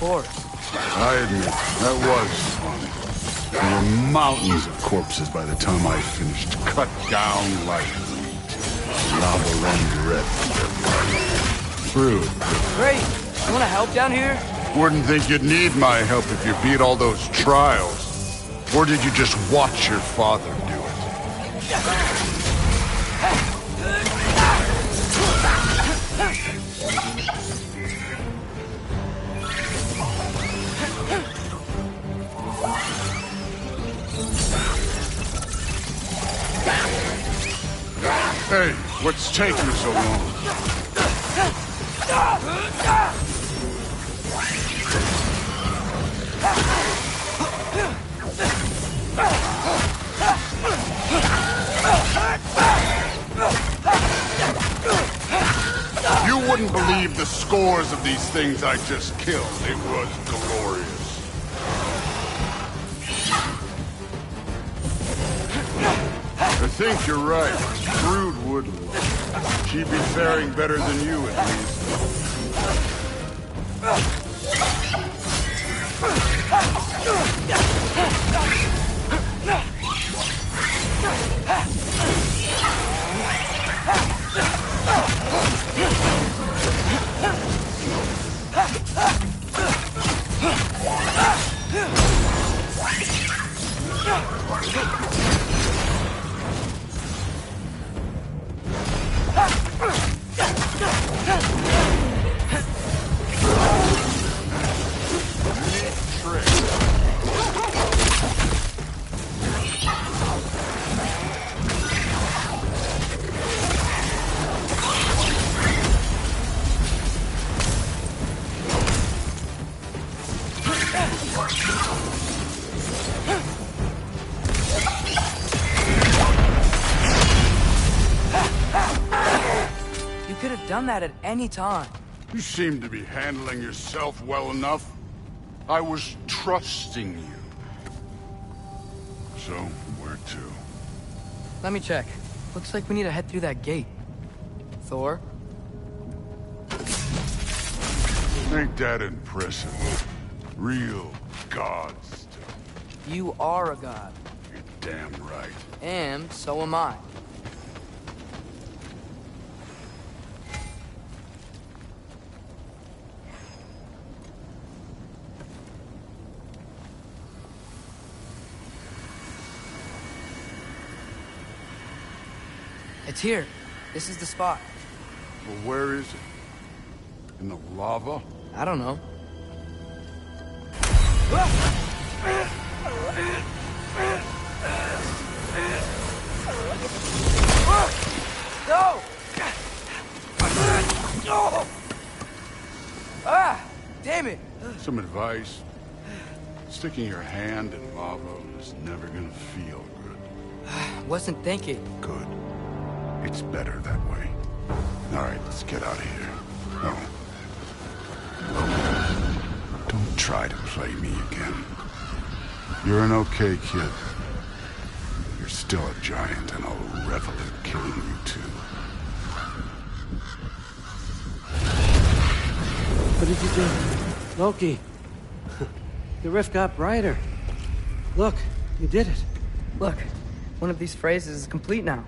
course. I admit, that was fun. There were mountains of corpses by the time I finished, cut down like meat. Lava ran red from their blood. Rude. Great. You wanna help down here? Wouldn't think you'd need my help if you beat all those trials. Or did you just watch your father do it? Hey, what's taking so long? You wouldn't believe the scores of these things I just killed. It was glorious. I think you're right. Brood would love. She'd be faring better than you, at least. Done that at any time. You seem to be handling yourself well enough. I was trusting you. So, where to? Let me check. Looks like we need to head through that gate. Thor? Ain't that impressive? Real god stuff. You are a god. You're damn right. And so am I. It's here. This is the spot. Well, where is it? In the lava? I don't know. No! Ah! Damn it! Some advice. Sticking your hand in lava is never gonna feel good. Wasn't thinking. Good. It's better that way. All right, let's get out of here. No. Don't try to play me again. You're an okay kid. You're still a giant, and I'll revel in killing you too. What did you do? Loki. The rift got brighter. Look, you did it. Look, one of these phrases is complete now.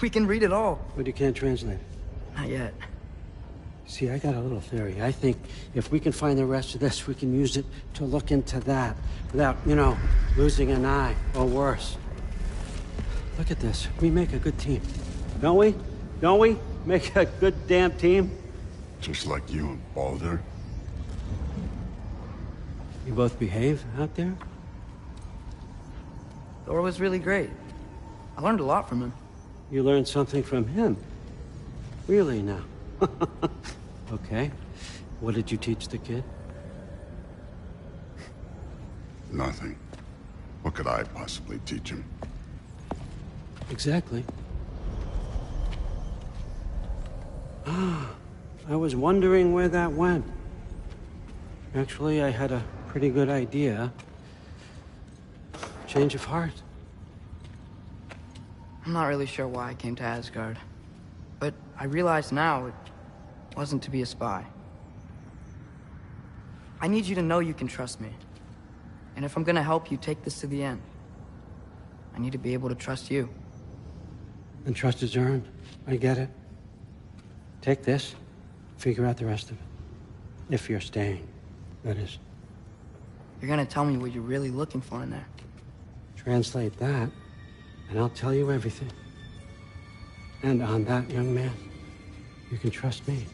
We can read it all. But you can't translate it. Not yet. See, I got a little theory. I think if we can find the rest of this, we can use it to look into that without, losing an eye or worse. Look at this. We make a good team. Don't we? Don't we? Make a good damn team? Just like you and Baldur. You both behave out there? Thor was really great. I learned a lot from him. You learned something from him? Really now? Okay. What did you teach the kid? Nothing. What could I possibly teach him? Exactly. I was wondering where that went. Actually, I had a pretty good idea. Change of heart. I'm not really sure why I came to Asgard. But I realize now it wasn't to be a spy. I need you to know you can trust me. And if I'm gonna help you take this to the end, I need to be able to trust you. And trust is earned. I get it. Take this, figure out the rest of it. If you're staying, that is. You're gonna tell me what you're really looking for in there. Translate that, and I'll tell you everything. And on that, young man, you can trust me.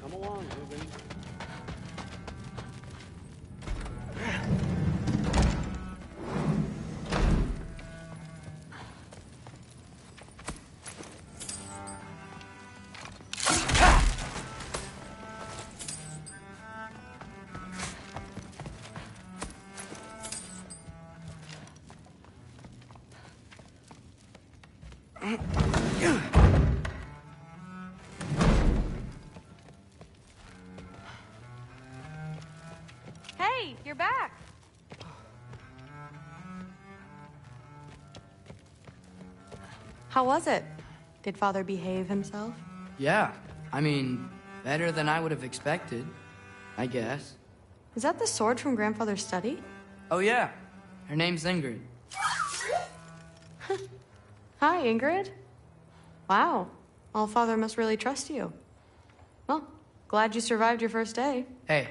Come along, Ruben. Hey, you're back. How was it? Did Father behave himself? Yeah, I mean, better than I would have expected, I guess. Is that the sword from Grandfather's study? Oh yeah, her name's Ingrid. Hi, Ingrid. Wow, All-Father must really trust you. Well, glad you survived your first day. Hey,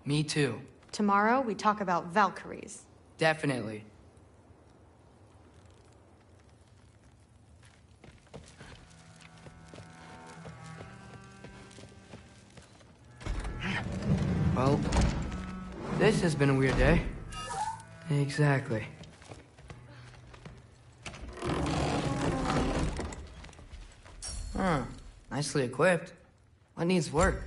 me too. Tomorrow, we talk about Valkyries. Definitely. Well, this has been a weird day. Exactly. Huh. Nicely equipped. What needs work?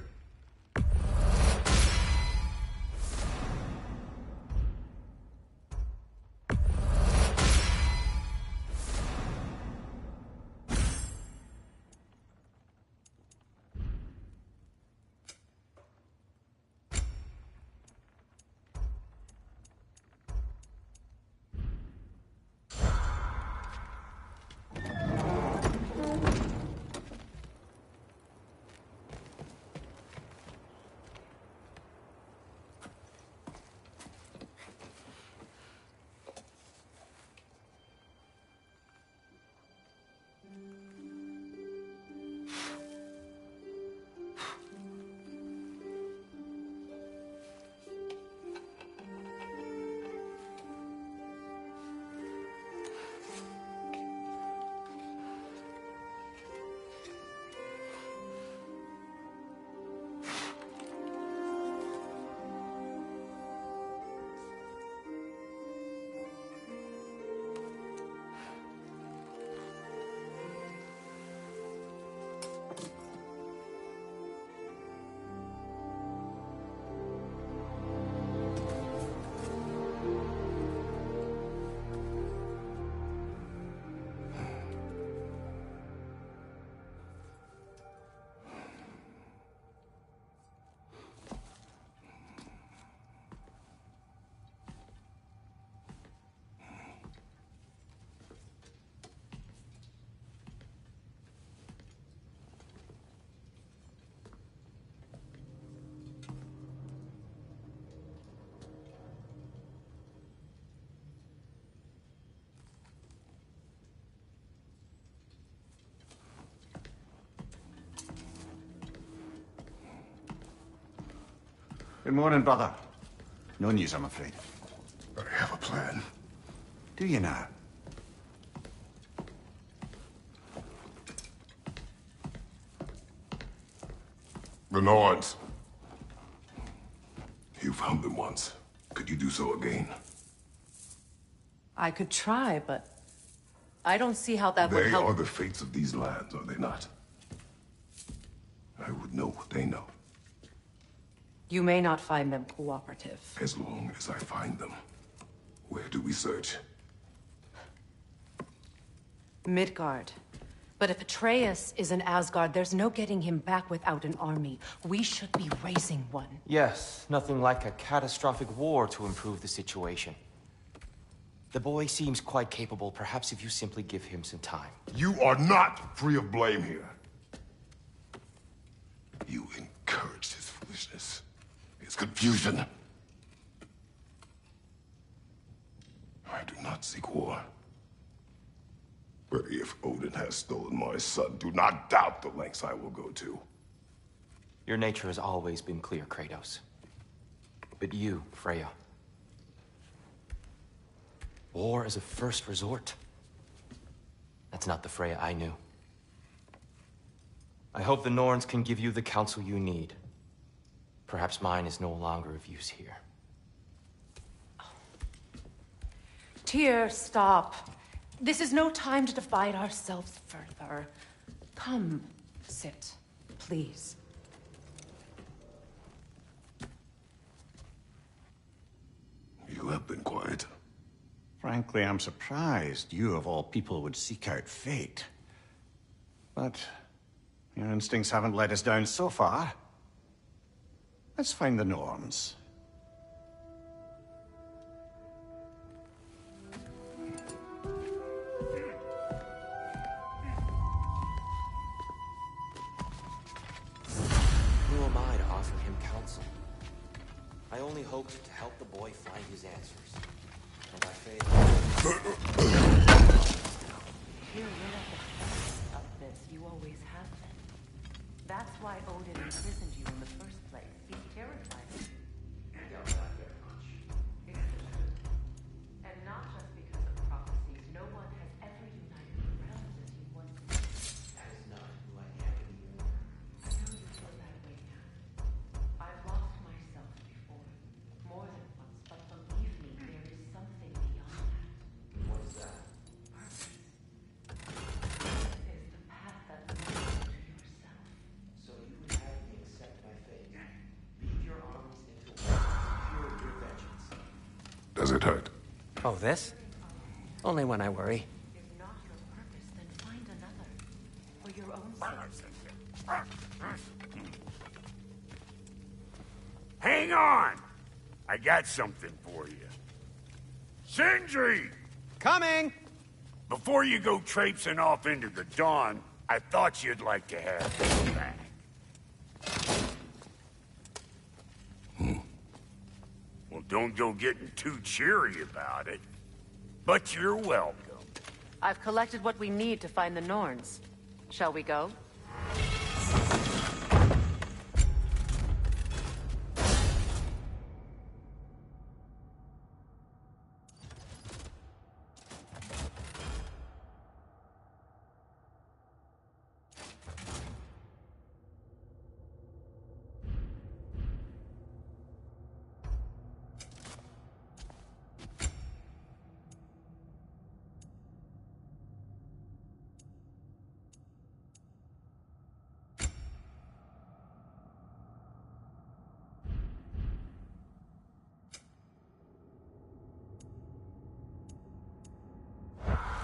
Good morning, brother. No news, I'm afraid. I have a plan. Do you now? The Nords. You found them once. Could you do so again? I could try, but I don't see how that would They help. are the fates of these lands, are they not? I would know what they know, You may not find them cooperative. as long as I find them. Where do we search? Midgard. But if Atreus is in Asgard, there's no getting him back without an army. We should be raising one. Yes, nothing like a catastrophic war to improve the situation. The boy seems quite capable. Perhaps if you simply give him some time. You are not free of blame here. You encouraged his foolishness, his confusion. I do not seek war. But if Odin has stolen my son, do not doubt the lengths I will go to. Your nature has always been clear, Kratos. But you, Freya. War as a first resort. That's not the Freya I knew. I hope the Norns can give you the counsel you need. Perhaps mine is no longer of use here. Tyr, stop. This is no time to divide ourselves further. Come, sit, please. You have been quiet. Frankly, I'm surprised you, of all people, would seek out fate. But your instincts haven't let us down so far. Let's find the Norns. Who am I to offer him counsel? I only hoped to help the boy find his answers. And I failed. You're at the center of this. You always have been. That's why Odin imprisoned you in the first place. He terrified you. And not just because of prophecies. No one has ever united the realms as you once did. That is not who I am anymore. I know you feel that way now. I've lost myself before. More than once, but believe me, there is something beyond that. What's that? This is the path that leads you to yourself. So you would have me accept my fate. Lead your armies into war. Fuel your vengeance. Does it hurt? Oh, this? Only when I worry. If not your purpose, then find another. For your own sake. Hang on! I got something for you. Sindri! Coming! Before you go traipsing off into the dawn, I thought you'd like to have this back. Well, don't go getting too cheery about it. But you're welcome. I've collected what we need to find the Norns. Shall we go?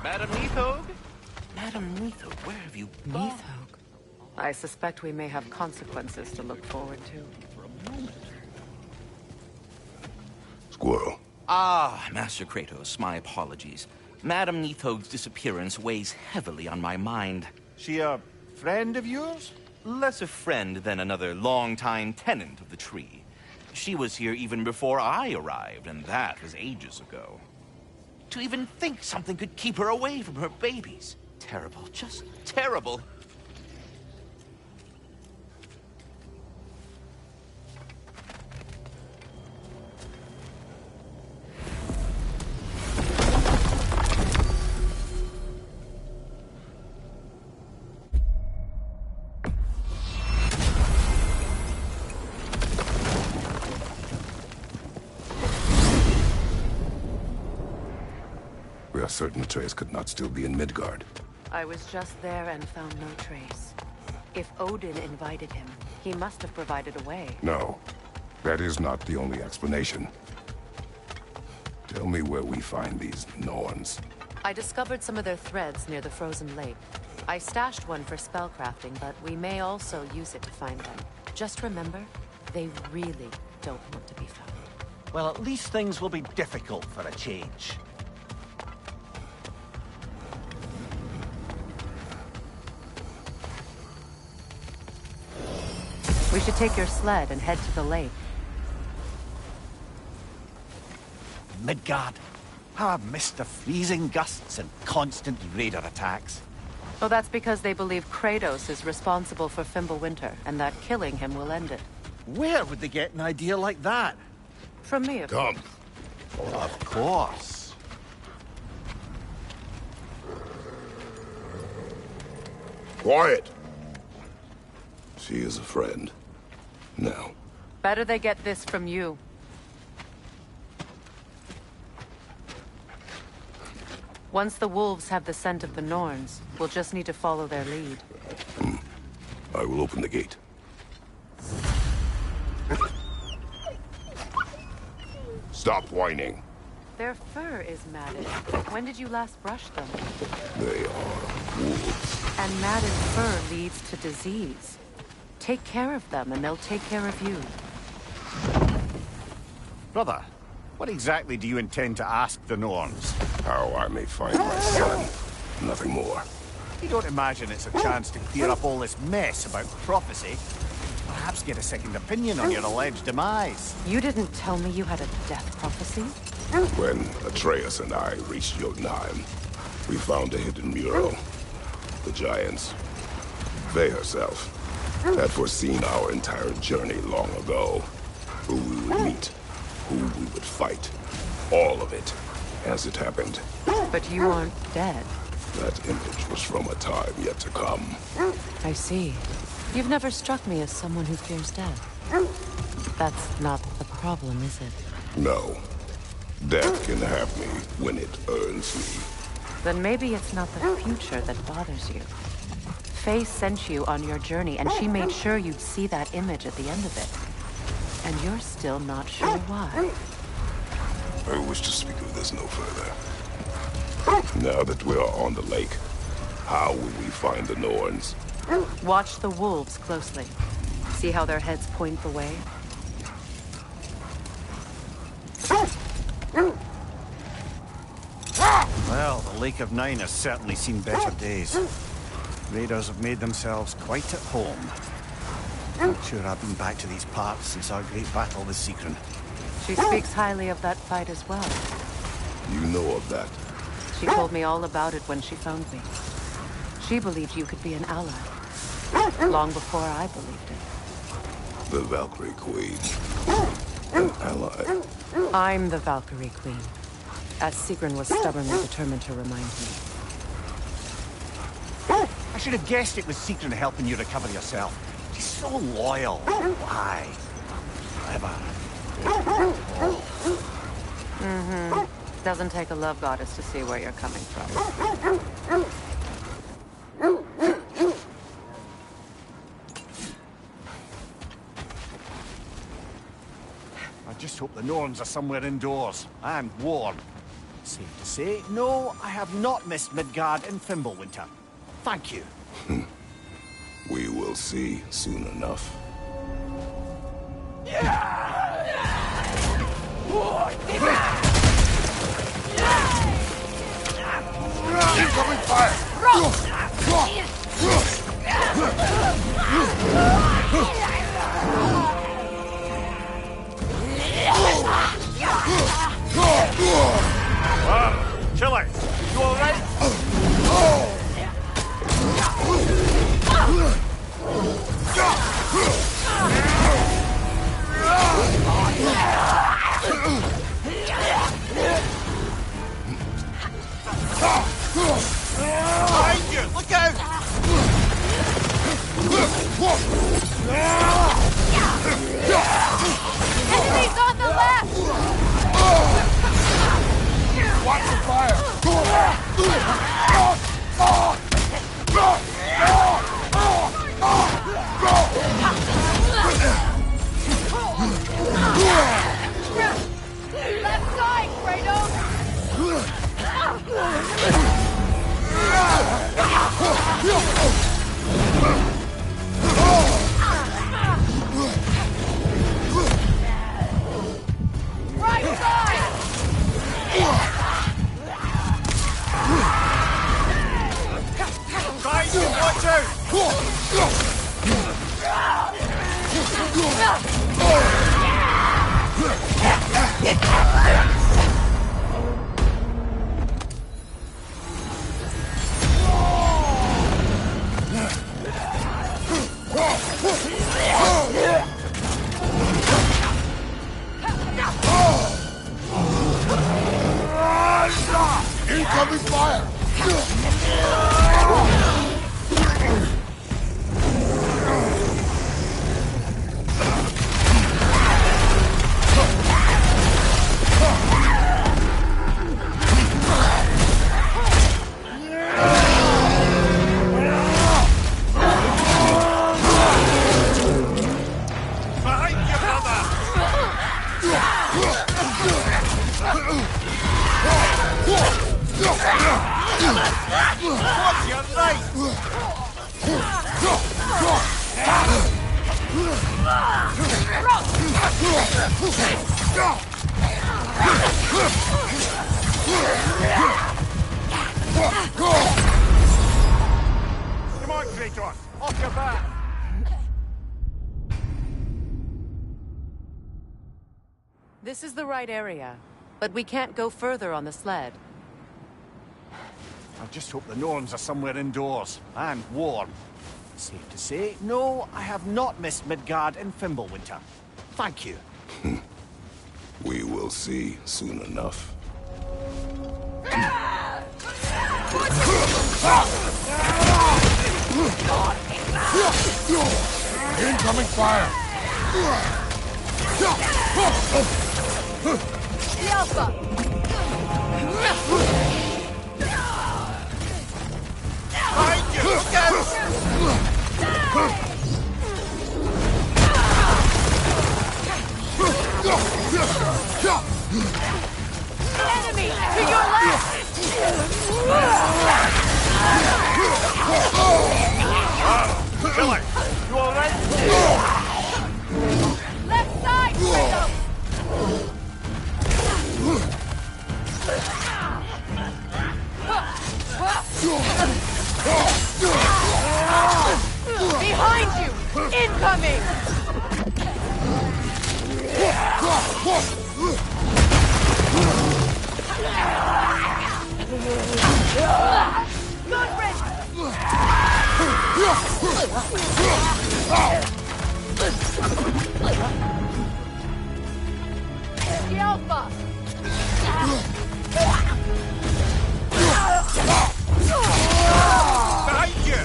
Madam Neathog? Madam Neathog, where have you gone? Neathog. I suspect we may have consequences to look forward to. Squirrel. Ah, Master Kratos, my apologies. Madam Neathog's disappearance weighs heavily on my mind. She a friend of yours? Less a friend than another longtime tenant of the tree. She was here even before I arrived, and that was ages ago. To even think something could keep her away from her babies. Terrible, just terrible. We are certain Atreus could not still be in Midgard. I was just there and found no trace. If Odin invited him, he must have provided a way. No, that is not the only explanation. Tell me where we find these Norns. I discovered some of their threads near the frozen lake. I stashed one for spellcrafting, but we may also use it to find them. Just remember, they really don't want to be found. Well, at least things will be difficult for a change. We should take your sled and head to the lake. Midgard. How I've missed the freezing gusts and constant raider attacks. Oh, that's because they believe Kratos is responsible for Fimbulwinter, and that killing him will end it. Where would they get an idea like that? From me, of course. Come. Of course. Quiet! She is a friend. Now. Better they get this from you. Once the wolves have the scent of the Norns, we'll just need to follow their lead. I will open the gate. Stop whining. Their fur is matted. When did you last brush them? They are wolves. And matted fur leads to disease. Take care of them, and they'll take care of you. Brother, what exactly do you intend to ask the Norns? How I may find my son. Nothing more. You don't imagine it's a chance to clear up all this mess about prophecy? Perhaps get a second opinion on your alleged demise. You didn't tell me you had a death prophecy? When Atreus and I reached Jotunheim, we found a hidden mural. The Giants, Faye herself, had foreseen our entire journey long ago. Who we would meet, who we would fight. All of it, as it happened. But you aren't dead. That image was from a time yet to come. I see. You've never struck me as someone who fears death. That's not the problem, is it? No. Death can have me when it earns me. Then maybe it's not the future that bothers you. Faye sent you on your journey, and she made sure you'd see that image at the end of it. And you're still not sure why. I wish to speak of this no further. Now that we are on the lake, how will we find the Norns? Watch the wolves closely. See how their heads point the way? Well, the Lake of Nine has certainly seen better days. Raiders have made themselves quite at home. Not sure I've been back to these parts since our great battle with Sigrun. She speaks highly of that fight as well. You know of that? She told me all about it when she found me. She believed you could be an ally. Long before I believed it. The Valkyrie Queen. An ally. I'm the Valkyrie Queen. As Sigrun was stubbornly determined to remind me. I should have guessed it was Sigrun helping you recover yourself. She's so loyal. Why? Clever. Doesn't take a love goddess to see where you're coming from. I just hope the Norns are somewhere indoors and warm. Safe to say, no, I have not missed Midgard in Fimbulwinter. Thank you. We will see soon enough. Incoming fire! Chile, you all right? Behind you! Look out! Enemies on the left! Watch the fire! Left side, Kratos! Right side! Right, watch out! Incoming fire! Behind you, brother! What's your right? Come on, Kratos! Off your back! This is the right area, but we can't go further on the sled. I just hope the Norns are somewhere indoors, and warm. Safe to say, no, I have not missed Midgard in Fimbulwinter. Thank you. We will see soon enough. Incoming fire! The Alpha! Behind you! Look out! Enemy! To your left! Killer! You alright? Left side, Kratos! Behind you! Incoming! Good the Alpha! Behind you!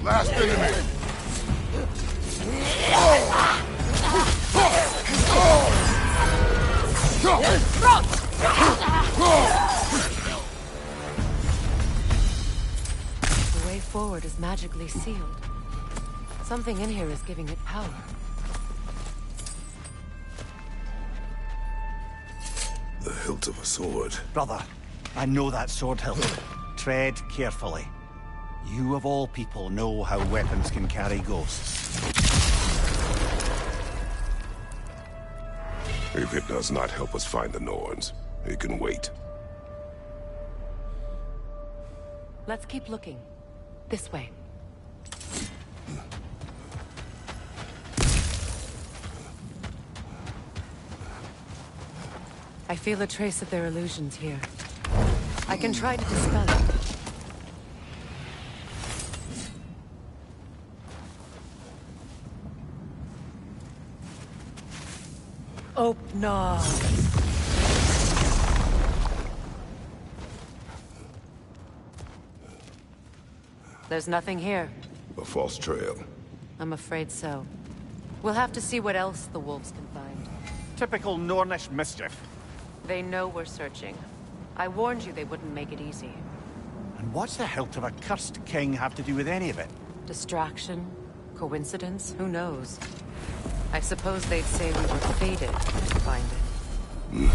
Last enemy! The way forward is magically sealed. Something in here is giving it power. The hilt of a sword. Brother, I know that sword hilt. Tread carefully. You of all people know how weapons can carry ghosts. If it does not help us find the Norns, it can wait. Let's keep looking. This way. I feel a trace of their illusions here. I can try to dispel it. Oh, no. There's nothing here. A false trail. I'm afraid so. We'll have to see what else the wolves can find. Typical Nornish mischief. They know we're searching. I warned you they wouldn't make it easy. And what's the hilt of a cursed king have to do with any of it? Distraction? Coincidence? Who knows? I suppose they'd say we were fated to find it.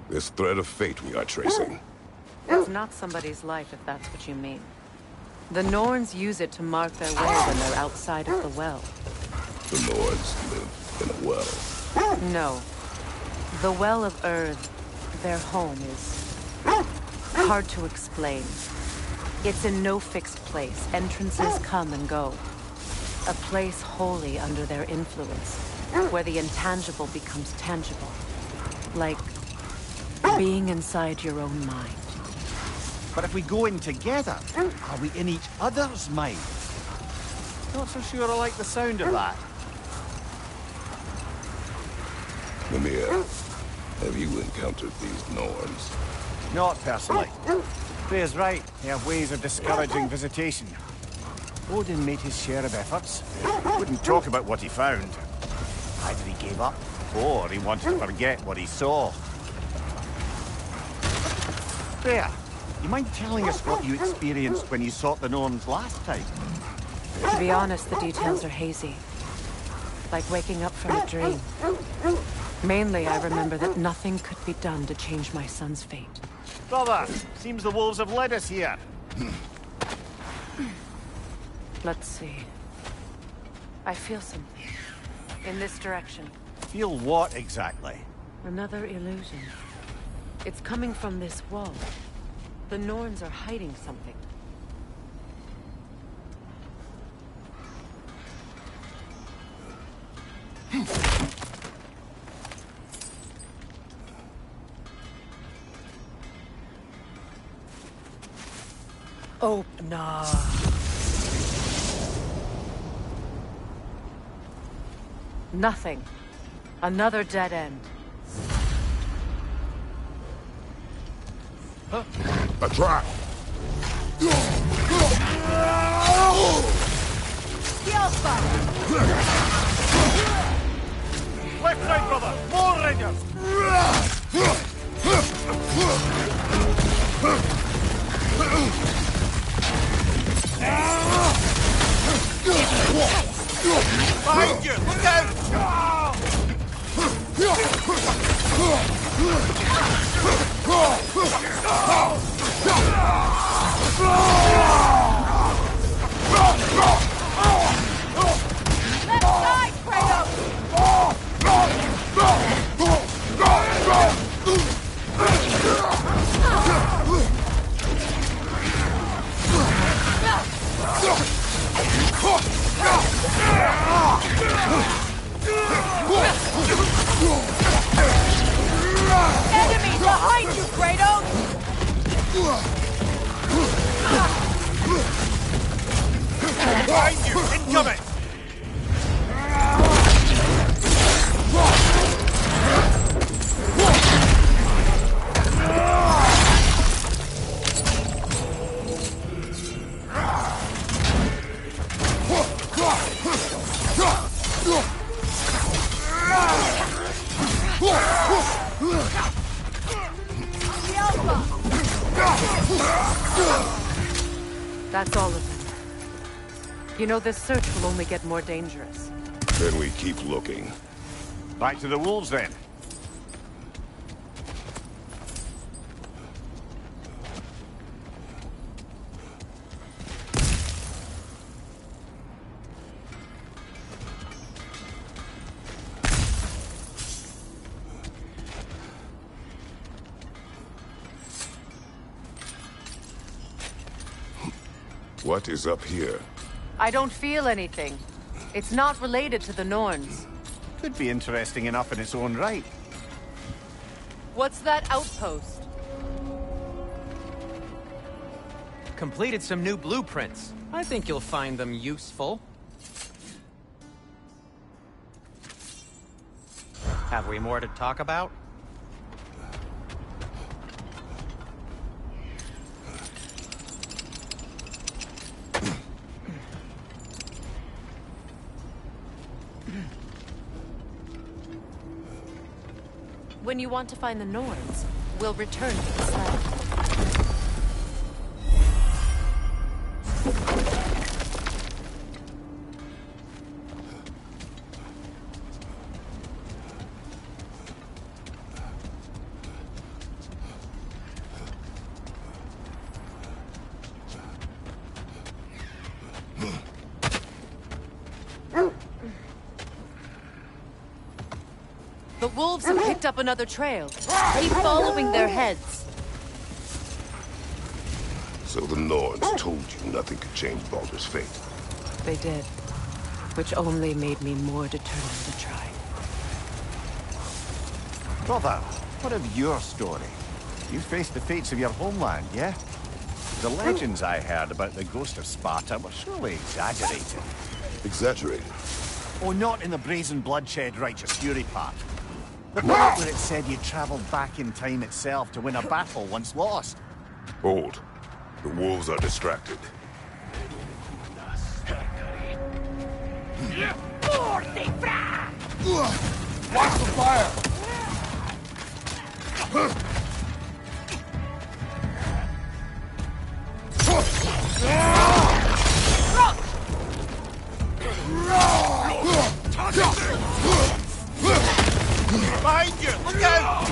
This thread of fate we are tracing. It's not somebody's life, if that's what you mean. The Norns use it to mark their way when they're outside of the well. The Norns live in a well. No. The Well of Earth, their home, is hard to explain. It's in no fixed place. Entrances come and go. A place wholly under their influence, where the intangible becomes tangible. Like being inside your own mind. But if we go in together, are we in each other's mind? Not so sure I like the sound of that. Mimir, have you encountered these Norns? Not personally. Freya's right. They have ways of discouraging visitation. Odin made his share of efforts. Wouldn't talk about what he found. Either he gave up, or he wanted to forget what he saw. Freya, you mind telling us what you experienced when you sought the Norns last time? To be honest, the details are hazy. Like waking up from a dream. Mainly, I remember that nothing could be done to change my son's fate. Brother, seems the wolves have led us here. Let's see. I feel something. In this direction. Feel what exactly? Another illusion. It's coming from this wall. The Norns are hiding something. Oh, no. Nothing. Another dead end. A trap! Left side, brother! More Rangers! Behind you! Look out! Left side, Enemy behind you, Kratos! Behind you! Incoming! That's all of them. You know, this search will only get more dangerous. Then we keep looking. Back to the wolves, then. What is up here? I don't feel anything. It's not related to the Norns. Could be interesting enough in its own right. What's that outpost? Completed some new blueprints. I think you'll find them useful. Have we more to talk about? When you want to find the Norns, we'll return to this land. The wolves have picked up another trail. Keep following their heads. So the Norns told you nothing could change Baldur's fate. They did. Which only made me more determined to try. Brother, what of your story? You faced the fates of your homeland, yeah? The legends I heard about the ghost of Sparta were surely exaggerated. Exaggerated? Oh, not in the brazen bloodshed righteous fury part. The part where it said you travelled back in time itself to win a battle once lost. Hold. The wolves are distracted. Watch the fire! Behind you! Look out!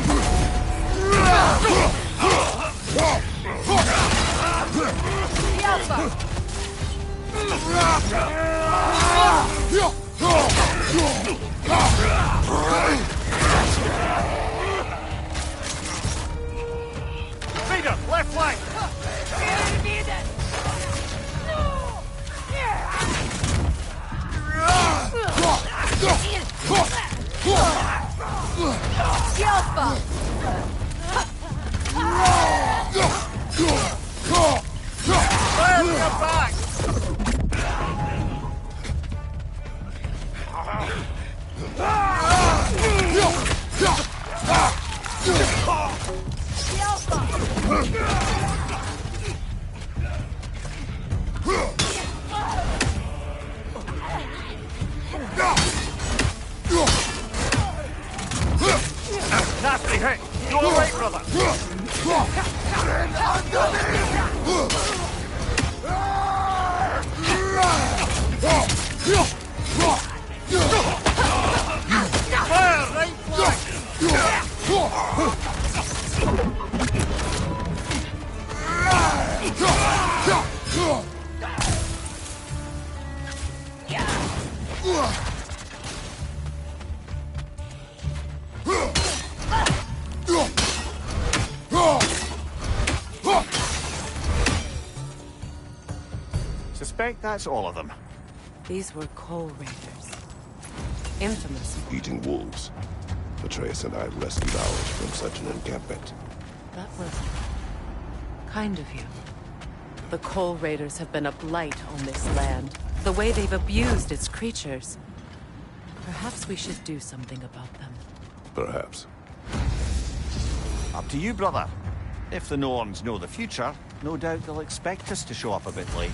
Leader, left flank! Fire your back! Nasty hit! You all right, brother? Fire, right flank! Suspect that's all of them. These were Coal Raiders. Infamous. Eating wolves. Atreus and I rescued ours from such an encampment. That was kind of you. The Coal Raiders have been a blight on this land. The way they've abused its creatures. Perhaps we should do something about them. Perhaps. Up to you, brother. If the Norns know the future, no doubt they'll expect us to show up a bit late.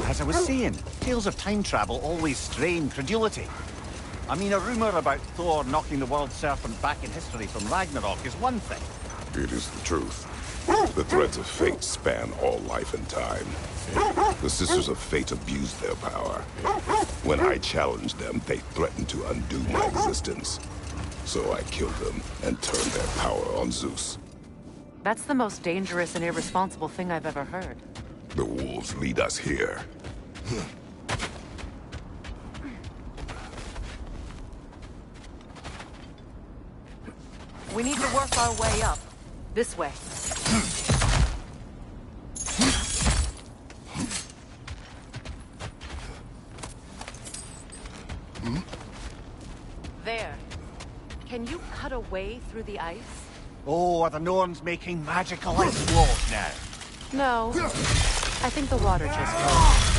As I was saying, tales of time travel always strain credulity. I mean, a rumor about Thor knocking the world serpent back in history from Ragnarok is one thing. It is the truth. The threads of fate span all life and time. The Sisters of Fate abused their power. When I challenged them, they threatened to undo my existence. So I killed them and turned their power on Zeus. That's the most dangerous and irresponsible thing I've ever heard. The wolves lead us here. We need to work our way up. This way. There. Can you cut a way through the ice? Oh, are the Norns making magical ice walls now? No. I think the water just froze.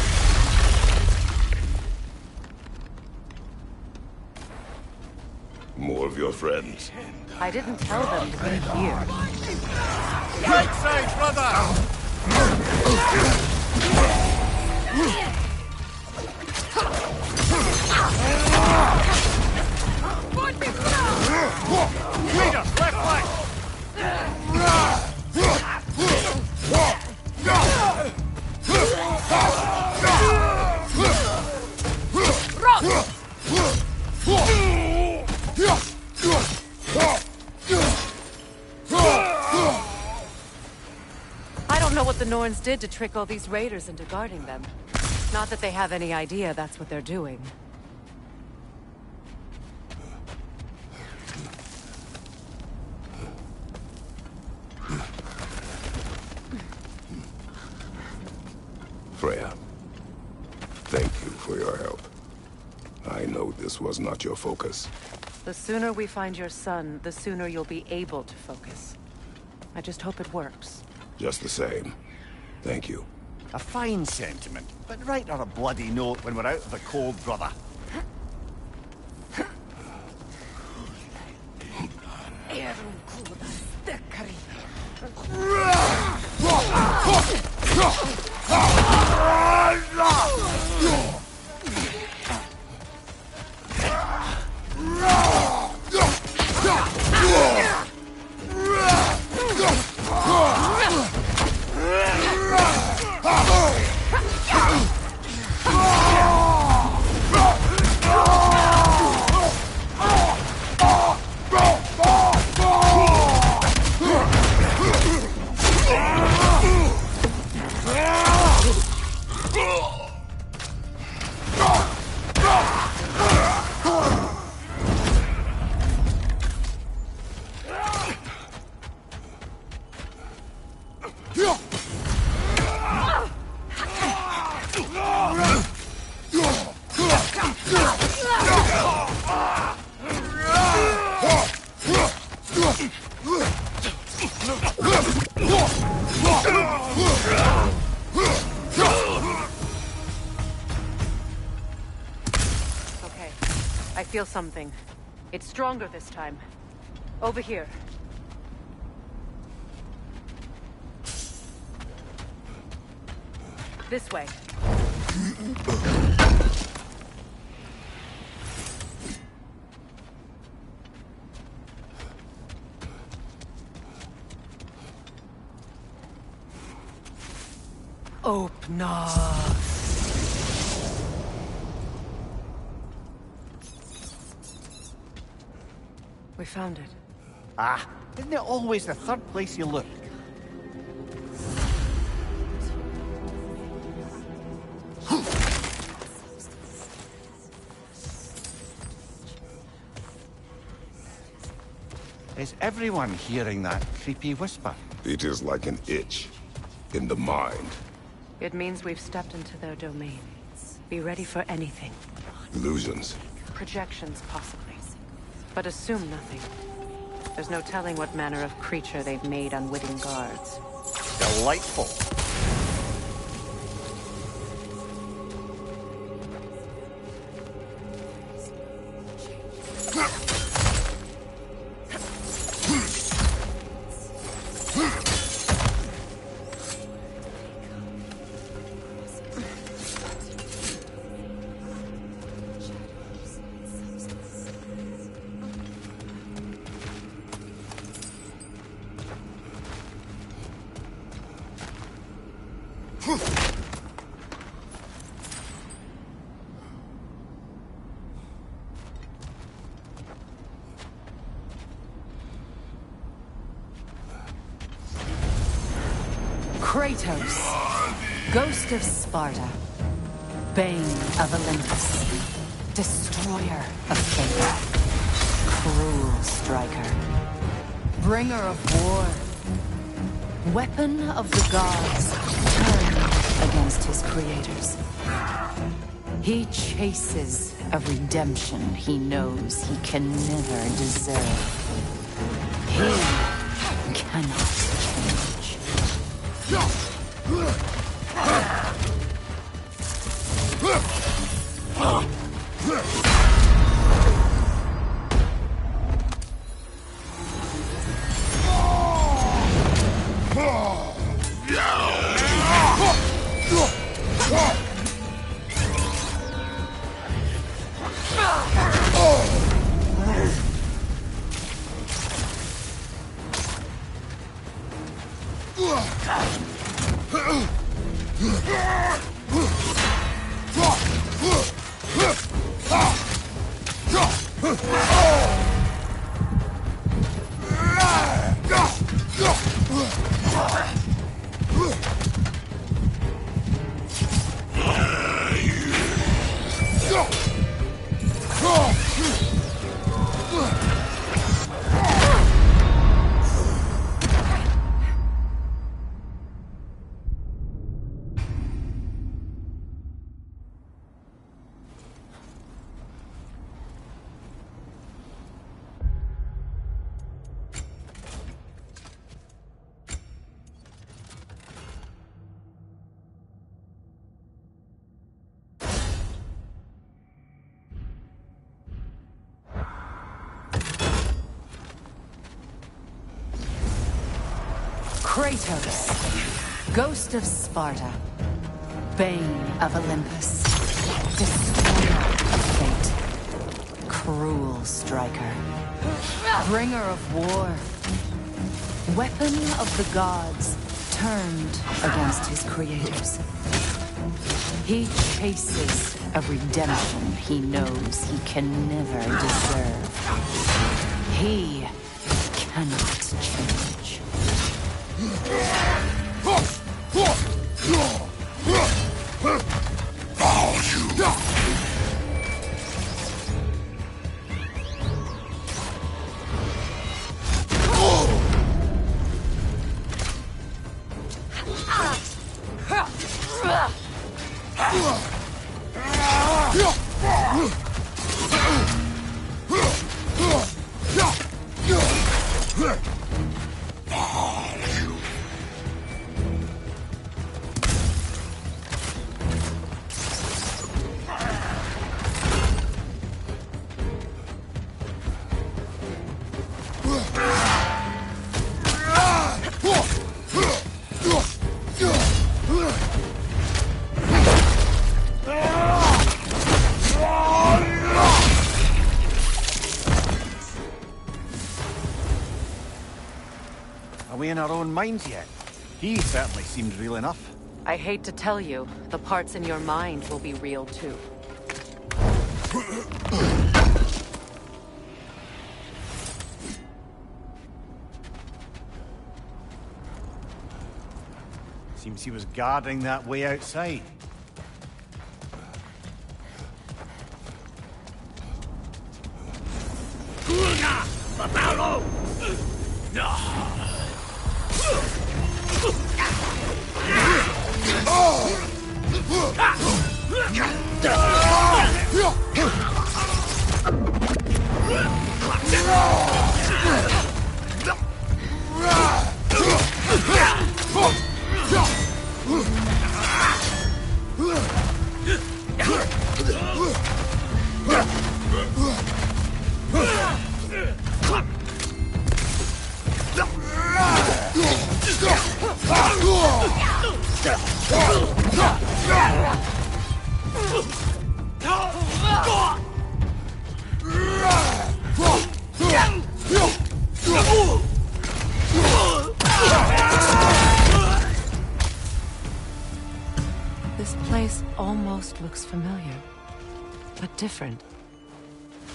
More of your friends. I didn't tell them to be here. Right side, brother! Leader, left flank! I don't know what the Norns did to trick all these raiders into guarding them. Not that they have any idea that's what they're doing. Freya, thank you for your help. I know this was not your focus. The sooner we find your son, the sooner you'll be able to focus. I just hope it works. Just the same. Thank you. A fine sentiment, but write her a bloody note when we're out of the cold, brother. I feel something. It's stronger this time. Over here. This way. Open up. We found it. Ah, isn't it always the third place you look? Is everyone hearing that creepy whisper? It is like an itch in the mind. It means we've stepped into their domain. Be ready for anything. Illusions. Projections, possibly. But assume nothing. There's no telling what manner of creature they've made unwitting guards. Delightful. Kratos, Ghost of Sparta, Bane of Olympus, Destroyer of Fate, Cruel Striker, Bringer of War, Weapon of the Gods, turned against his creators. He chases a redemption he knows he can never deserve. He cannot change. Kratos, Ghost of Sparta, Bane of Olympus, Destroyer of Fate, Cruel Striker, Bringer of War, Weapon of the Gods, turned against his creators. He chases a redemption he knows he can never deserve. He cannot change. Are we in our own minds yet? He certainly seemed real enough. I hate to tell you, the parts in your mind will be real too. Seems he was guarding that way outside. This place almost looks familiar, but different.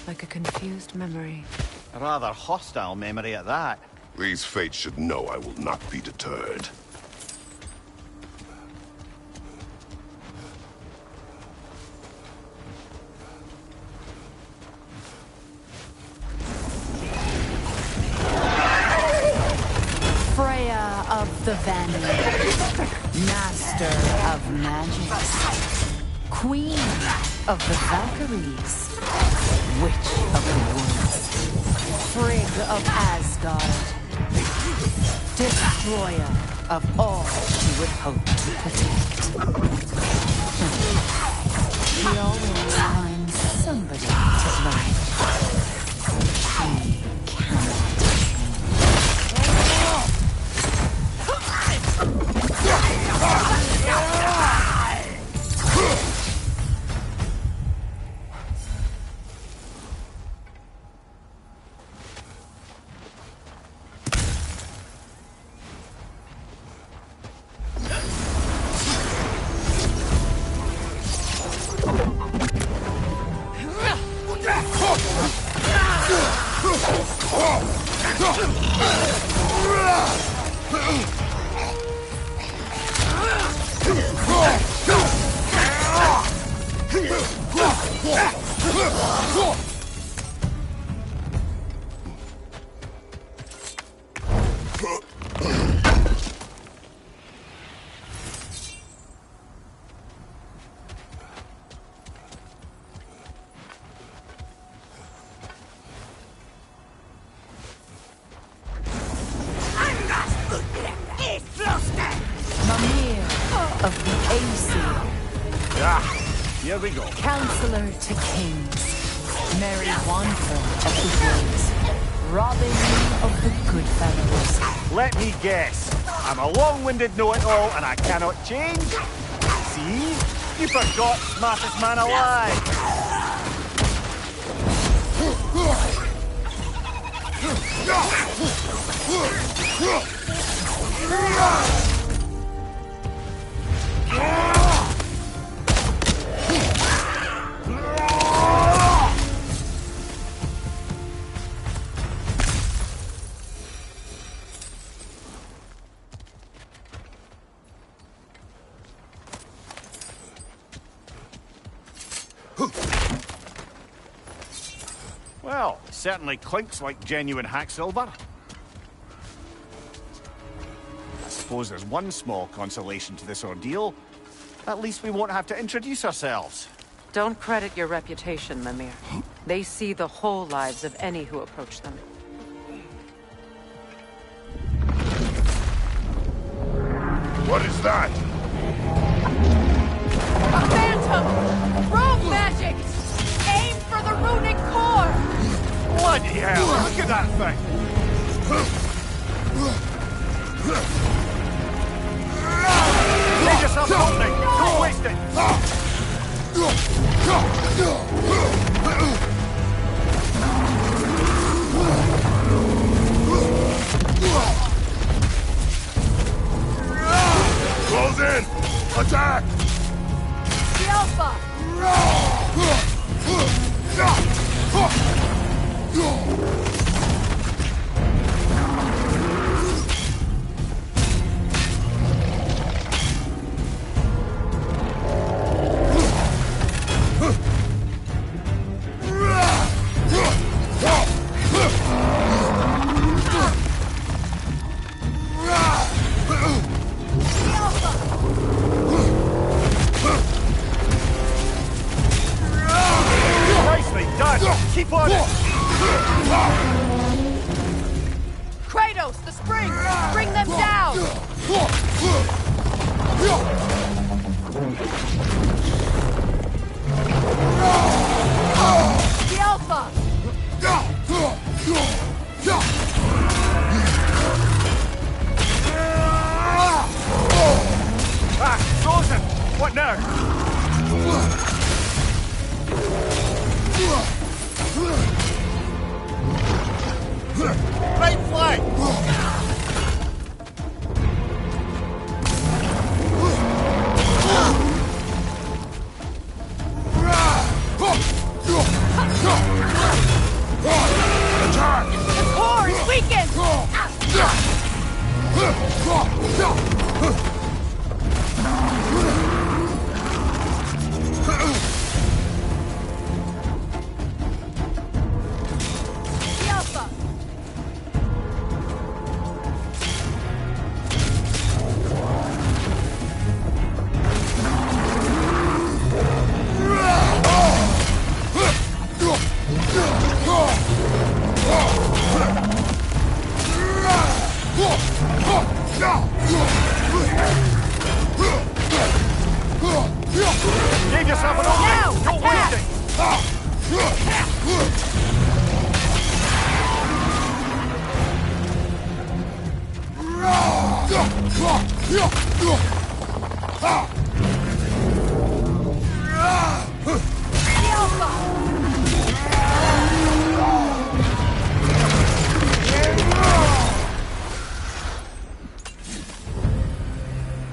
Like a confused memory. A rather hostile memory at that. These fates should know I will not be deterred. Freya of the Vanir, Master of Magics, Queen of the Valkyries, Witch of the Woods, Frigg of Asgard, Destroyer of all she would hope to protect. She always finds somebody to blame. She cannot Here we go. Counselor to Kings, Mary Wanfer of the Woods, Robin of the Goodfellows. Let me guess. I'm a long-winded know-it-all and I cannot change? See? You forgot smartest man alive. Well, certainly clinks like genuine hack silver. I suppose there's one small consolation to this ordeal. At least we won't have to introduce ourselves. Don't credit your reputation, Mimir. They see the whole lives of any who approach them. What is that? A phantom! Rogue magic! Aim for the runic core! Bloody hell! Look at that thing! Make yourself something! Don't waste it! Close in! Attack! The Alpha! Nicely done! Keep on it! Kratos, the spring! Bring them down! The Alpha! Ah, frozen! What now? Right flank! Give yourself an opening! Don't waste it!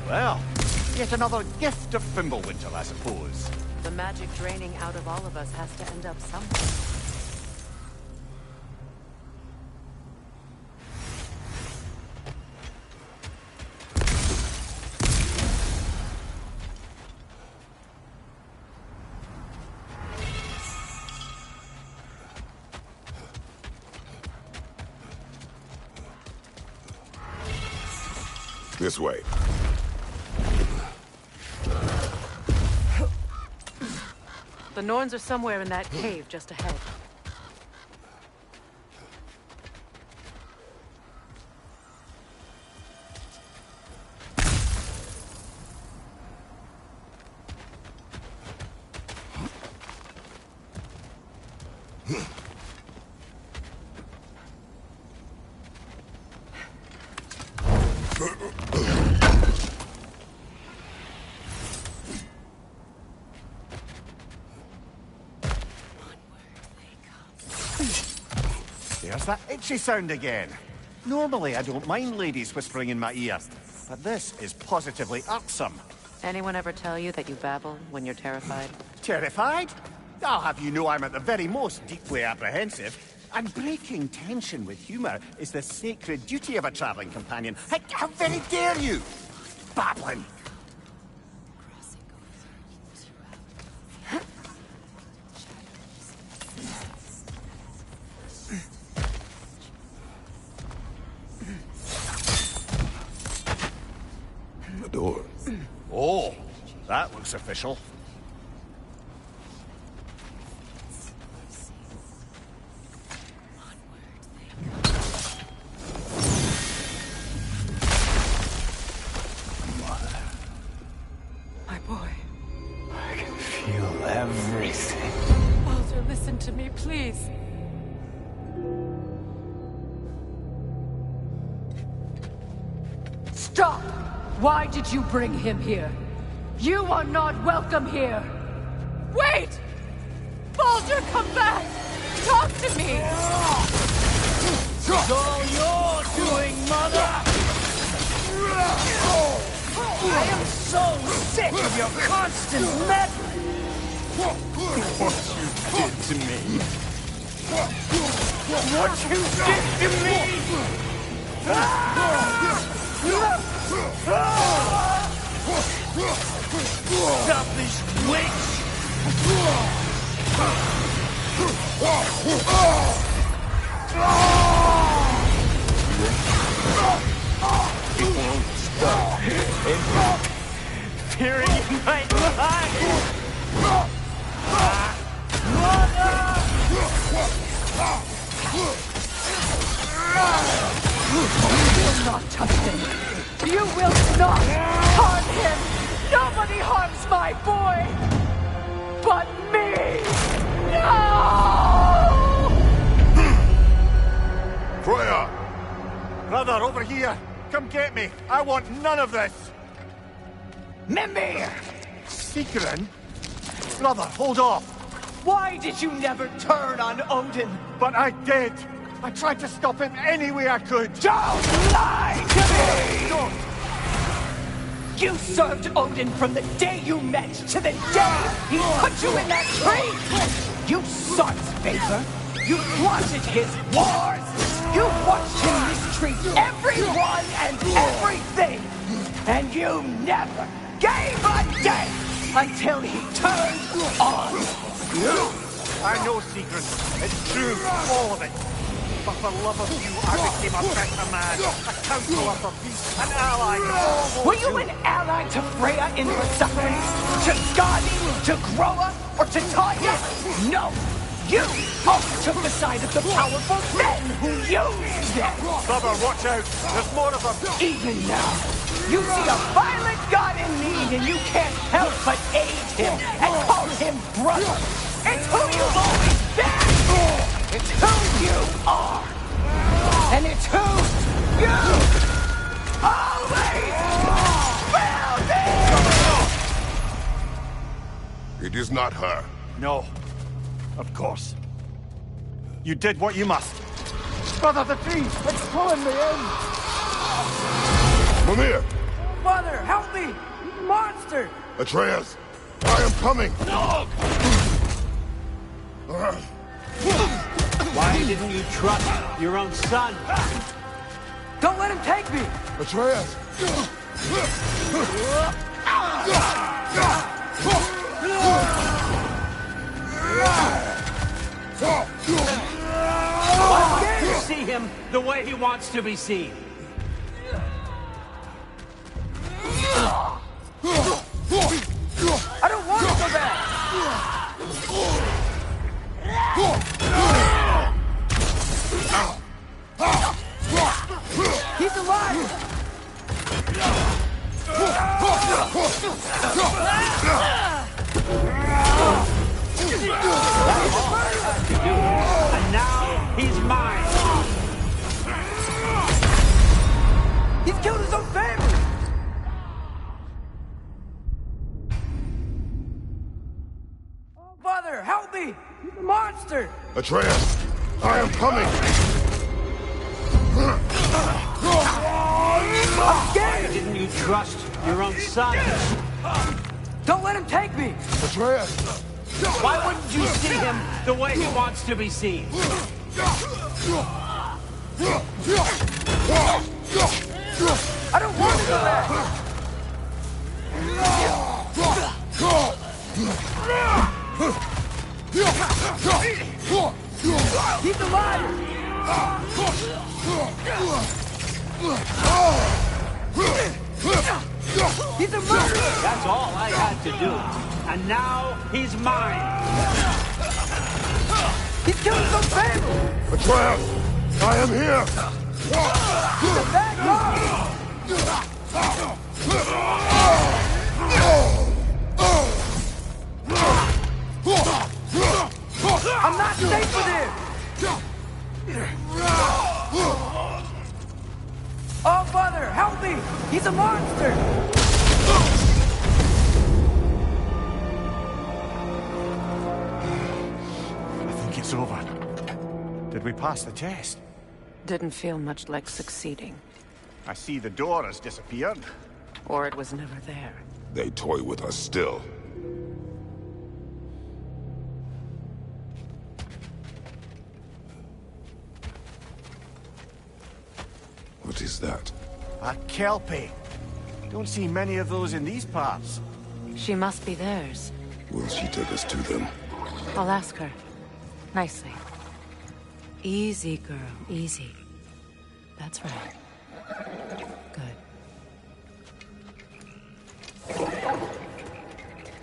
Well, yet another gift of Fimbulwinter, I suppose. The magic draining out of all of us has to end up somewhere. This way. The Norns are somewhere in that cave just ahead. There's that itchy sound again. Normally I don't mind ladies whispering in my ear, but this is positively irksome. Anyone ever tell you that you babble when you're terrified? Terrified? I'll have you know I'm at the very most deeply apprehensive. And breaking tension with humor is the sacred duty of a traveling companion. How very dare you! Babbling! The door. Oh, that looks official. My boy. I can feel everything. Baldur, listen to me, please. Stop! Why did you bring him here? You are not welcome here! Wait! Baldur, come back! Talk to me! It's all you're doing, Mother! I am so sick of your constant meddling! What you did to me! What you did to me! Selfish witch! You won't stop interfering in my life! You will not touch him! You will not harm him! Nobody harms my boy! But me! No! Freya! Brother, over here! Come get me! I want none of this! Mimir! Sigrun? Brother, hold off! Why did you never turn on Odin? But I did! I tried to stop him any way I could! Don't lie to me! Don't! You served Odin from the day you met to the day he put you in that tree! You sought favor! You plotted his wars! You watched him mistreat everyone and everything! And you never gave a day until he turned on you! I know, Sigrun. It's true, all of it. But for love of you, I became a better man, a counselor for peace, an ally. Were you an ally to Freya in her sufferings? To Skadi? To Groa? Or to Tanya? No! You always took the side of the powerful men who used them! Brother, watch out! There's more of them! Even now, you see a violent god in need and you can't help but aid him and call him brother! It's who you've always been! It's who you are! And it's who you always will be! It is not her. No. Of course. You did what you must. Brother, the tree! It's pulling me in! Mimir! Mother, help me! Monster! Atreus! I am coming! No! Why didn't you trust your own son? Don't let him take me! Atreus! Why can't you see him the way he wants to be seen? I don't want to go back! He's alive! And now he's mine. He's killed his own family! Oh, Father, help me! He's a monster! Atreus! I am coming! I'm scared! Why didn't you trust your own son? Don't let him take me! Atreus! Why wouldn't you see him the way he wants to be seen? I don't want to go back! He's alive! He's a murderer! That's all I had to do. And now he's mine. He's killed his own family! Atreus! I am here! He's a bad guy! I'm not safe with him! Oh, Father, help me! He's a monster! I think it's over. Did we pass the test? Didn't feel much like succeeding. I see the door has disappeared. Or it was never there. They toy with us still. What is that? A kelpie. Don't see many of those in these parts. She must be theirs. Will she take us to them? I'll ask her. Nicely. Easy, girl. Easy. That's right. Good.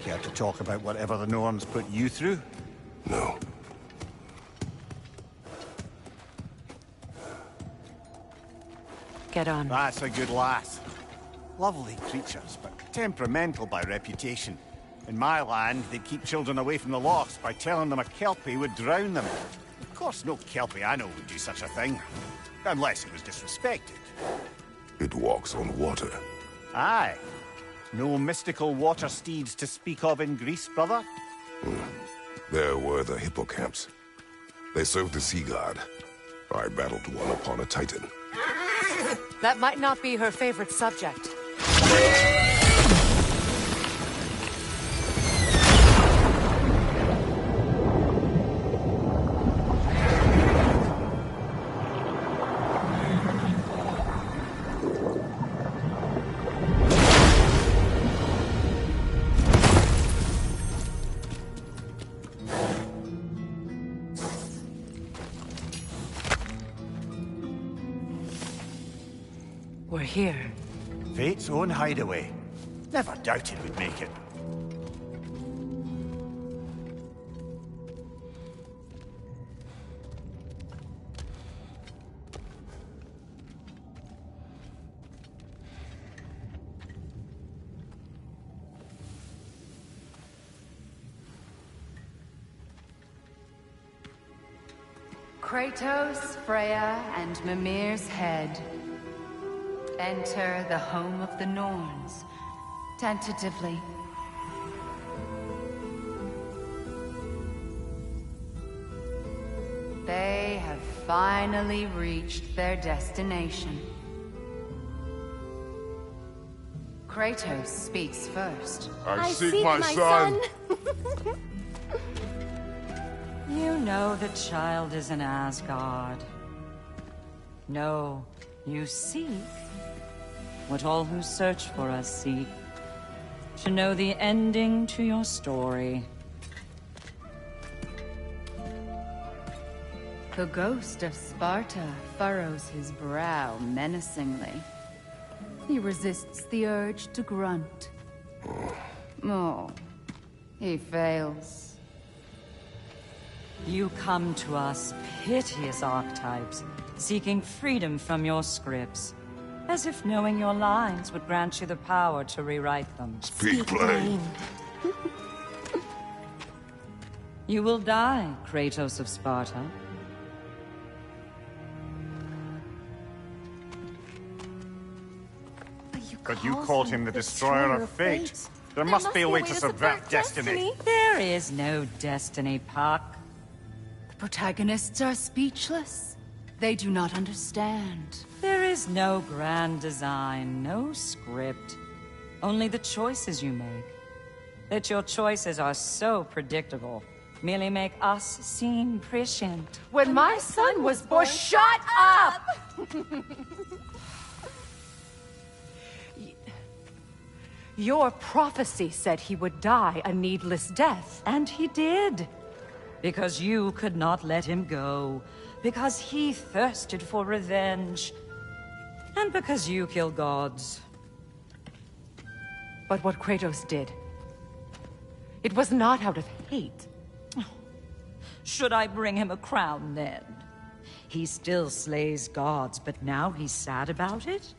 Care to talk about whatever the Norns put you through? No. Get on. That's a good lass. Lovely creatures, but temperamental by reputation. In my land, they'd keep children away from the lochs by telling them a kelpie would drown them. Of course, no kelpie I know would do such a thing. Unless it was disrespected. It walks on water. Aye. No mystical water steeds to speak of in Greece, brother? There were the hippocamps. They served the sea god. I battled one upon a titan. That might not be her favorite subject. We're here. Fate's own hideaway. Never doubted we'd make it. Kratos, Freya, and Mimir's head. Enter the home of the Norns, tentatively. They have finally reached their destination. Kratos speaks first. I seek my son. You know the child is in Asgard. No, you seek what all who search for us seek. To know the ending to your story. The ghost of Sparta furrows his brow menacingly. He resists the urge to grunt. Oh, he fails. You come to us, piteous archetypes, seeking freedom from your scripts. As if knowing your lines would grant you the power to rewrite them. Speak plain. You will die, Kratos of Sparta. But you called him the Destroyer of Fate. There must be a way to subvert destiny. There is no destiny, Puck. The protagonists are speechless. They do not understand. There is no grand design, no script. Only the choices you make. That your choices are so predictable, merely make us seem prescient. When my son was born, shut up! Your prophecy said he would die a needless death. And he did. Because you could not let him go. Because he thirsted for revenge. And because you kill gods. But what Kratos did, it was not out of hate. Should I bring him a crown then? He still slays gods, but now he's sad about it?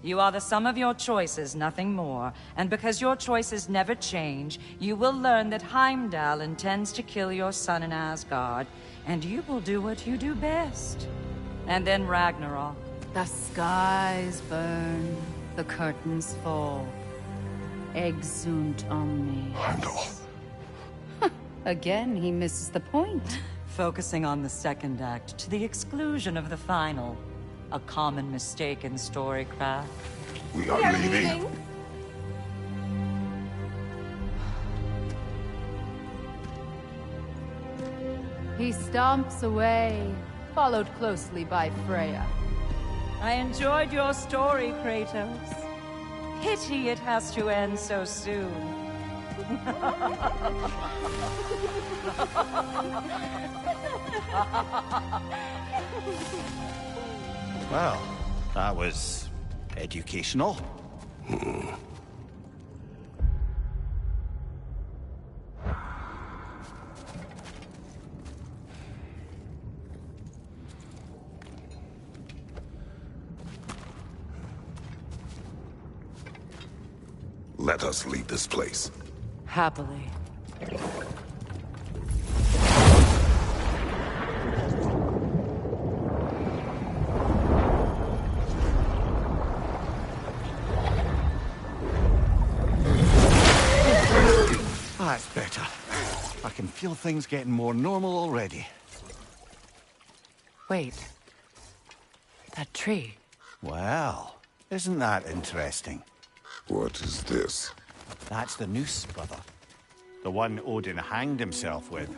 You are the sum of your choices, nothing more. And because your choices never change, you will learn that Heimdall intends to kill your son in Asgard, and you will do what you do best. And then Ragnarok. The skies burn, the curtains fall. Exunt omni. Heimdall. Again, he misses the point. Focusing on the second act to the exclusion of the final. A common mistake in storycraft. We are leaving. He stomps away, followed closely by Freya. I enjoyed your story, Kratos. Pity it has to end so soon. Well, that was educational. Let us leave this place. Happily. That's better. I can feel things getting more normal already. Wait. That tree. Well, isn't that interesting? What is this? That's the noose, brother. The one Odin hanged himself with.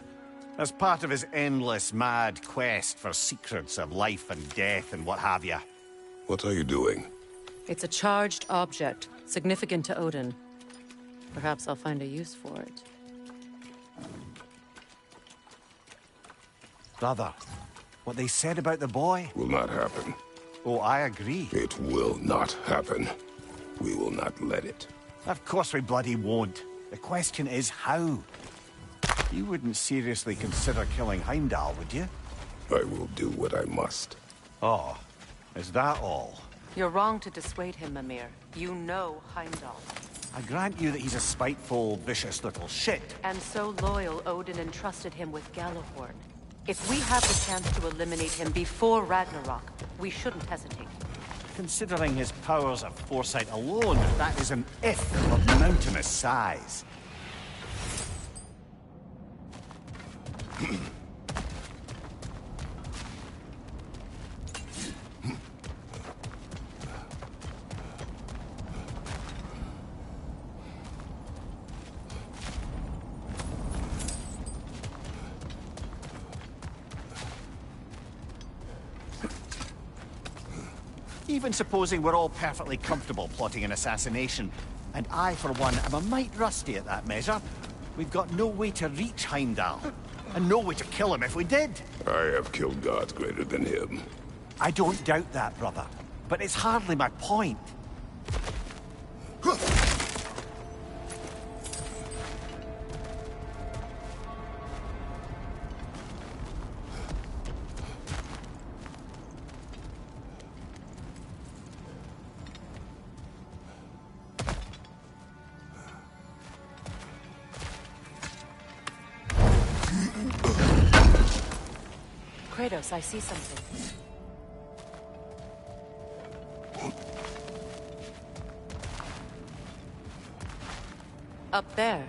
As part of his endless, mad quest for secrets of life and death and what have you. What are you doing? It's a charged object, significant to Odin. Perhaps I'll find a use for it. Brother, what they said about the boy? Will not happen. Oh, I agree. It will not happen. We will not let it. Of course we bloody won't. The question is how. You wouldn't seriously consider killing Heimdall, would you? I will do what I must. Oh, is that all? You're wrong to dissuade him, Mimir. You know Heimdall. I grant you that he's a spiteful, vicious little shit. And so loyal, Odin entrusted him with Gjallarhorn. If we have the chance to eliminate him before Ragnarok, we shouldn't hesitate. Considering his powers of foresight alone, that is an if of mountainous size. Even supposing we're all perfectly comfortable plotting an assassination, and I, for one, am a mite rusty at that measure, we've got no way to reach Heimdall, and no way to kill him if we did. I have killed gods greater than him. I don't doubt that, brother, but it's hardly my point. Kratos, I see something. Up there.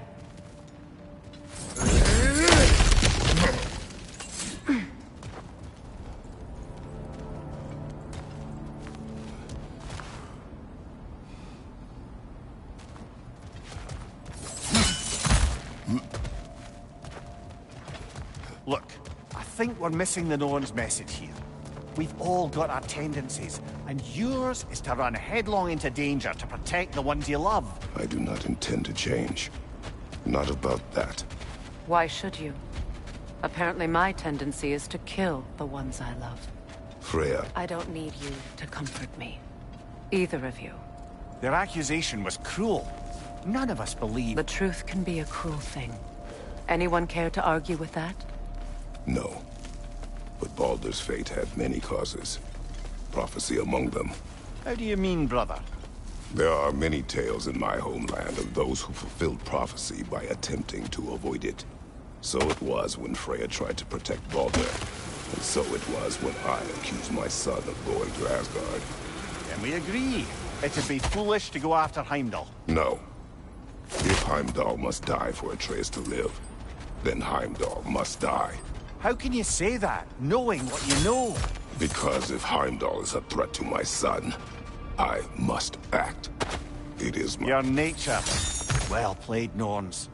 Look, I think we're missing the Norn's message here. We've all got our tendencies, and yours is to run headlong into danger to protect the ones you love. I do not intend to change. Not about that. Why should you? Apparently my tendency is to kill the ones I love. Freya. I don't need you to comfort me. Either of you. Their accusation was cruel. None of us believe... The truth can be a cruel thing. Anyone care to argue with that? No. But Baldur's fate had many causes. Prophecy among them. How do you mean, brother? There are many tales in my homeland of those who fulfilled prophecy by attempting to avoid it. So it was when Freya tried to protect Baldur. And so it was when I accused my son of going to Asgard. Then we agree. It'd be foolish to go after Heimdall. No. If Heimdall must die for Atreus to live, then Heimdall must die. How can you say that, knowing what you know? Because if Heimdall is a threat to my son, I must act. It is my... Your nature. Well played, Norns.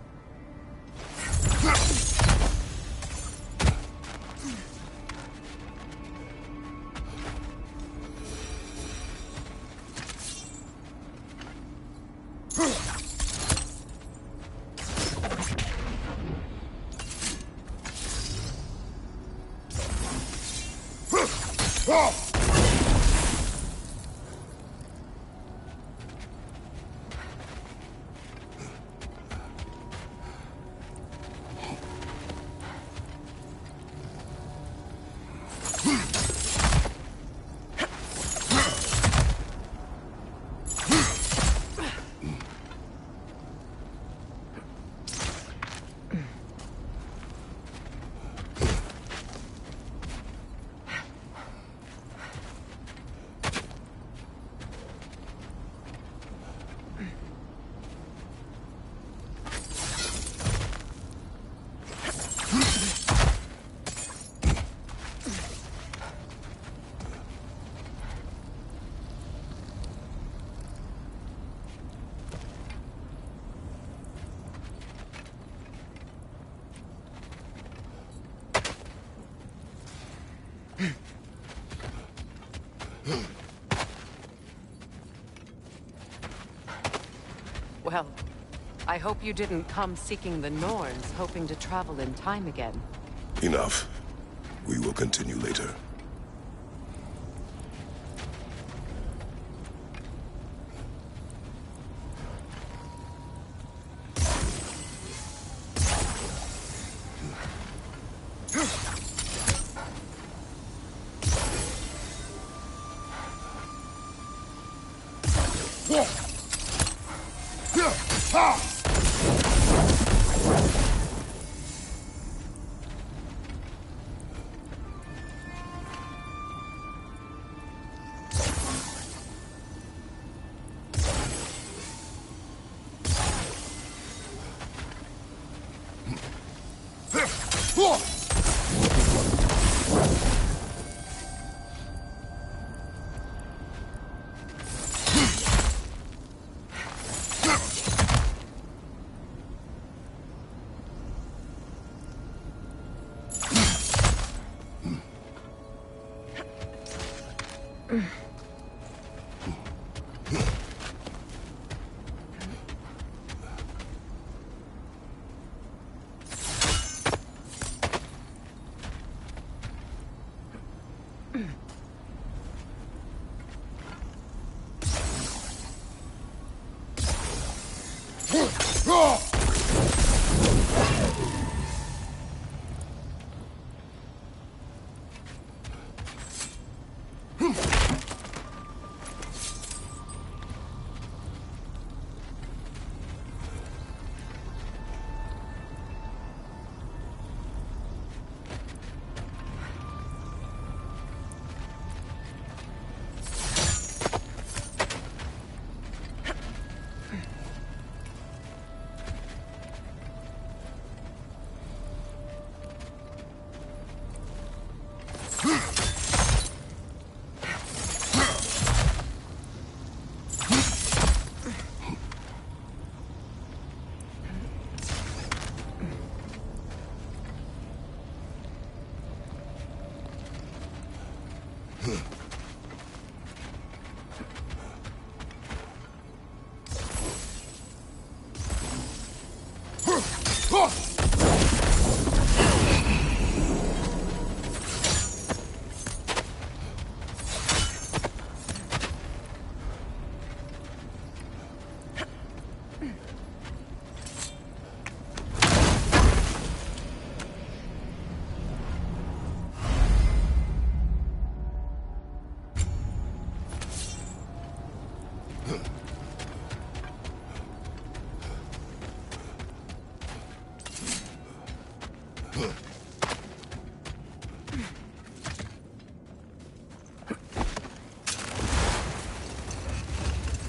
Well, I hope you didn't come seeking the Norns, hoping to travel in time again. Enough. We will continue later.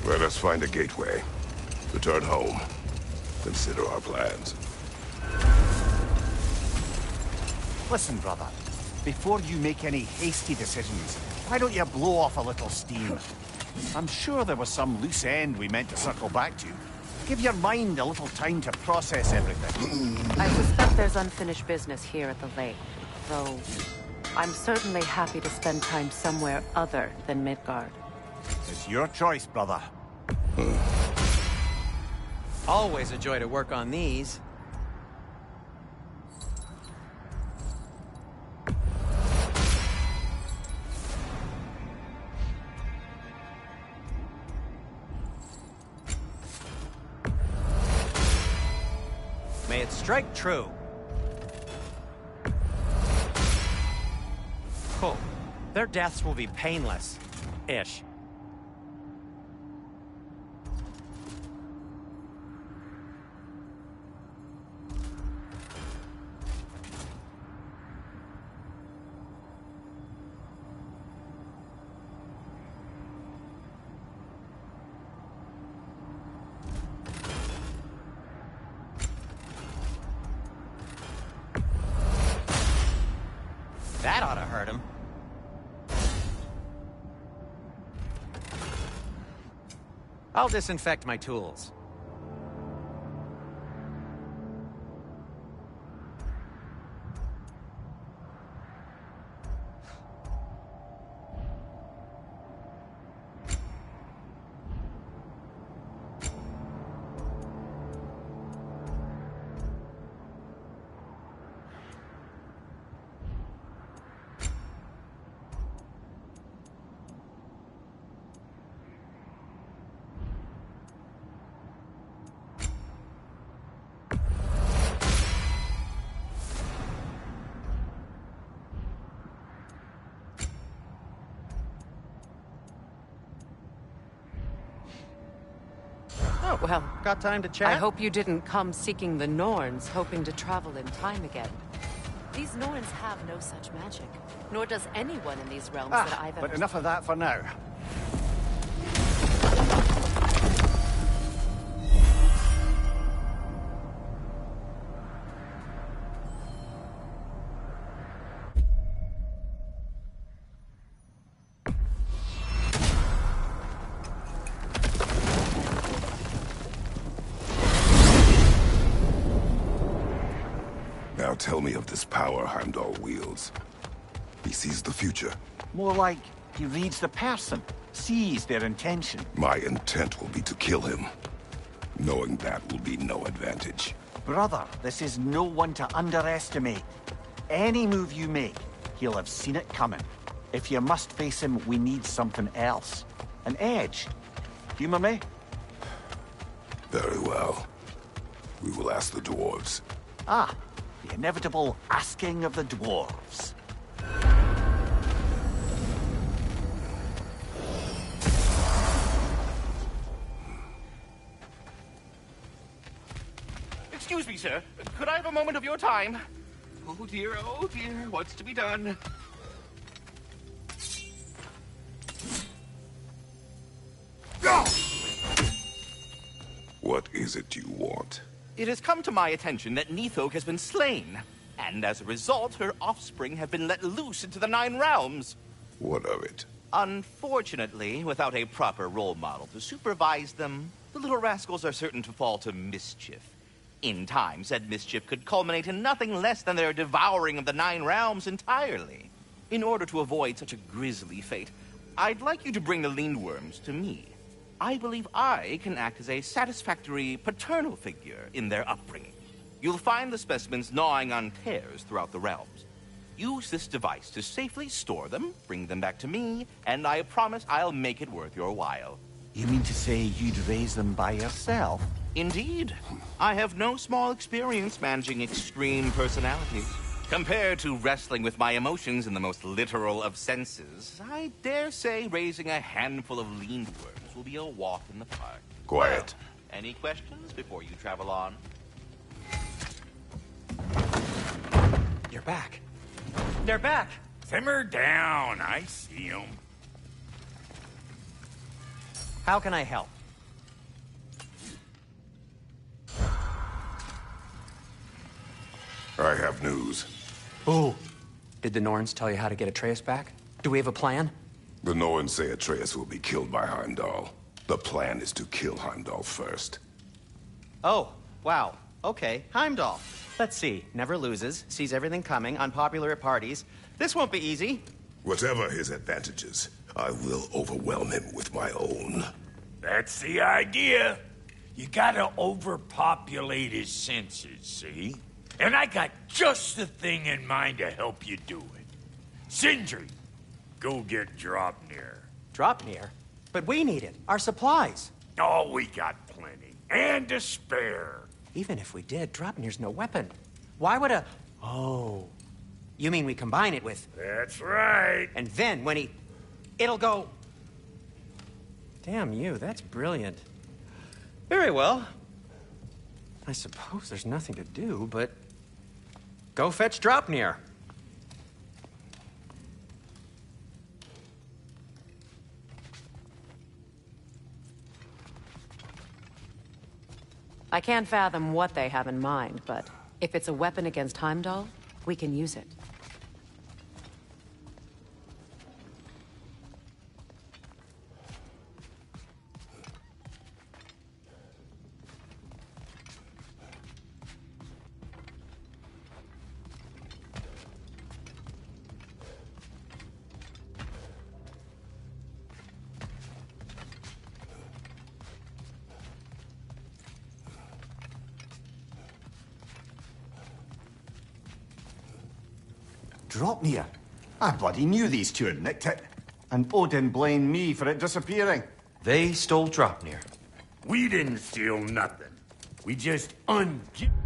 Let us find a gateway. Return home. Consider our plans. Listen, brother. Before you make any hasty decisions, why don't you blow off a little steam? I'm sure there was some loose end we meant to circle back to. Give your mind a little time to process everything. I suspect there's unfinished business here at the lake, though I'm certainly happy to spend time somewhere other than Midgard. It's your choice, brother. Always a joy to work on these. May it strike true. Cool. Their deaths will be painless-ish. That ought to hurt him. I'll disinfect my tools. Oh, well, got time to chat? I hope you didn't come seeking the Norns, hoping to travel in time again. These Norns have no such magic, nor does anyone in these realms that I've ever... But enough of that for now. Now tell me of this power Heimdall wields. He sees the future. More like he reads the person, sees their intention. My intent will be to kill him. Knowing that will be no advantage. Brother, this is no one to underestimate. Any move you make, he'll have seen it coming. If you must face him, we need something else. An edge. Humor me? Very well. We will ask the dwarves. Ah, the inevitable asking of the dwarves. Excuse me, sir. Could I have a moment of your time? Oh dear, what's to be done? What is it you want? It has come to my attention that Nithok has been slain, and as a result, her offspring have been let loose into the Nine Realms. What of it? Unfortunately, without a proper role model to supervise them, the little rascals are certain to fall to mischief. In time, said mischief could culminate in nothing less than their devouring of the Nine Realms entirely. In order to avoid such a grisly fate, I'd like you to bring the Lindworms to me. I believe I can act as a satisfactory paternal figure in their upbringing. You'll find the specimens gnawing on tears throughout the realms. Use this device to safely store them, bring them back to me, and I promise I'll make it worth your while. You mean to say you'd raise them by yourself? Indeed. I have no small experience managing extreme personalities. Compared to wrestling with my emotions in the most literal of senses, I dare say raising a handful of Lindworms will be a walk in the park. Quiet. Well, any questions before you travel on? You're back. They're back. Simmer down. I see them. How can I help? I have news. Oh. Did the Norns tell you how to get Atreus back? Do we have a plan? The Norns say Atreus will be killed by Heimdall. The plan is to kill Heimdall first. Oh, wow. Okay, Heimdall. Let's see. Never loses, sees everything coming, unpopular at parties. This won't be easy. Whatever his advantages, I will overwhelm him with my own. That's the idea. You gotta overpopulate his senses, see? And I got just the thing in mind to help you do it. Sindri, go get Draupnir. Draupnir? But we need it. Our supplies. Oh, we got plenty. And to spare. Even if we did, Draupnir's no weapon. Why would a... Oh. You mean we combine it with... That's right. And then when he... It'll go... Damn you, that's brilliant. Very well. I suppose there's nothing to do, but... Go fetch Draupnir. I can't fathom what they have in mind, but if it's a weapon against Heimdall, we can use it. Draupnir? I bloody knew these two had nicked it. And Odin blamed me for it disappearing. They stole Draupnir. We didn't steal nothing. We just ungifted.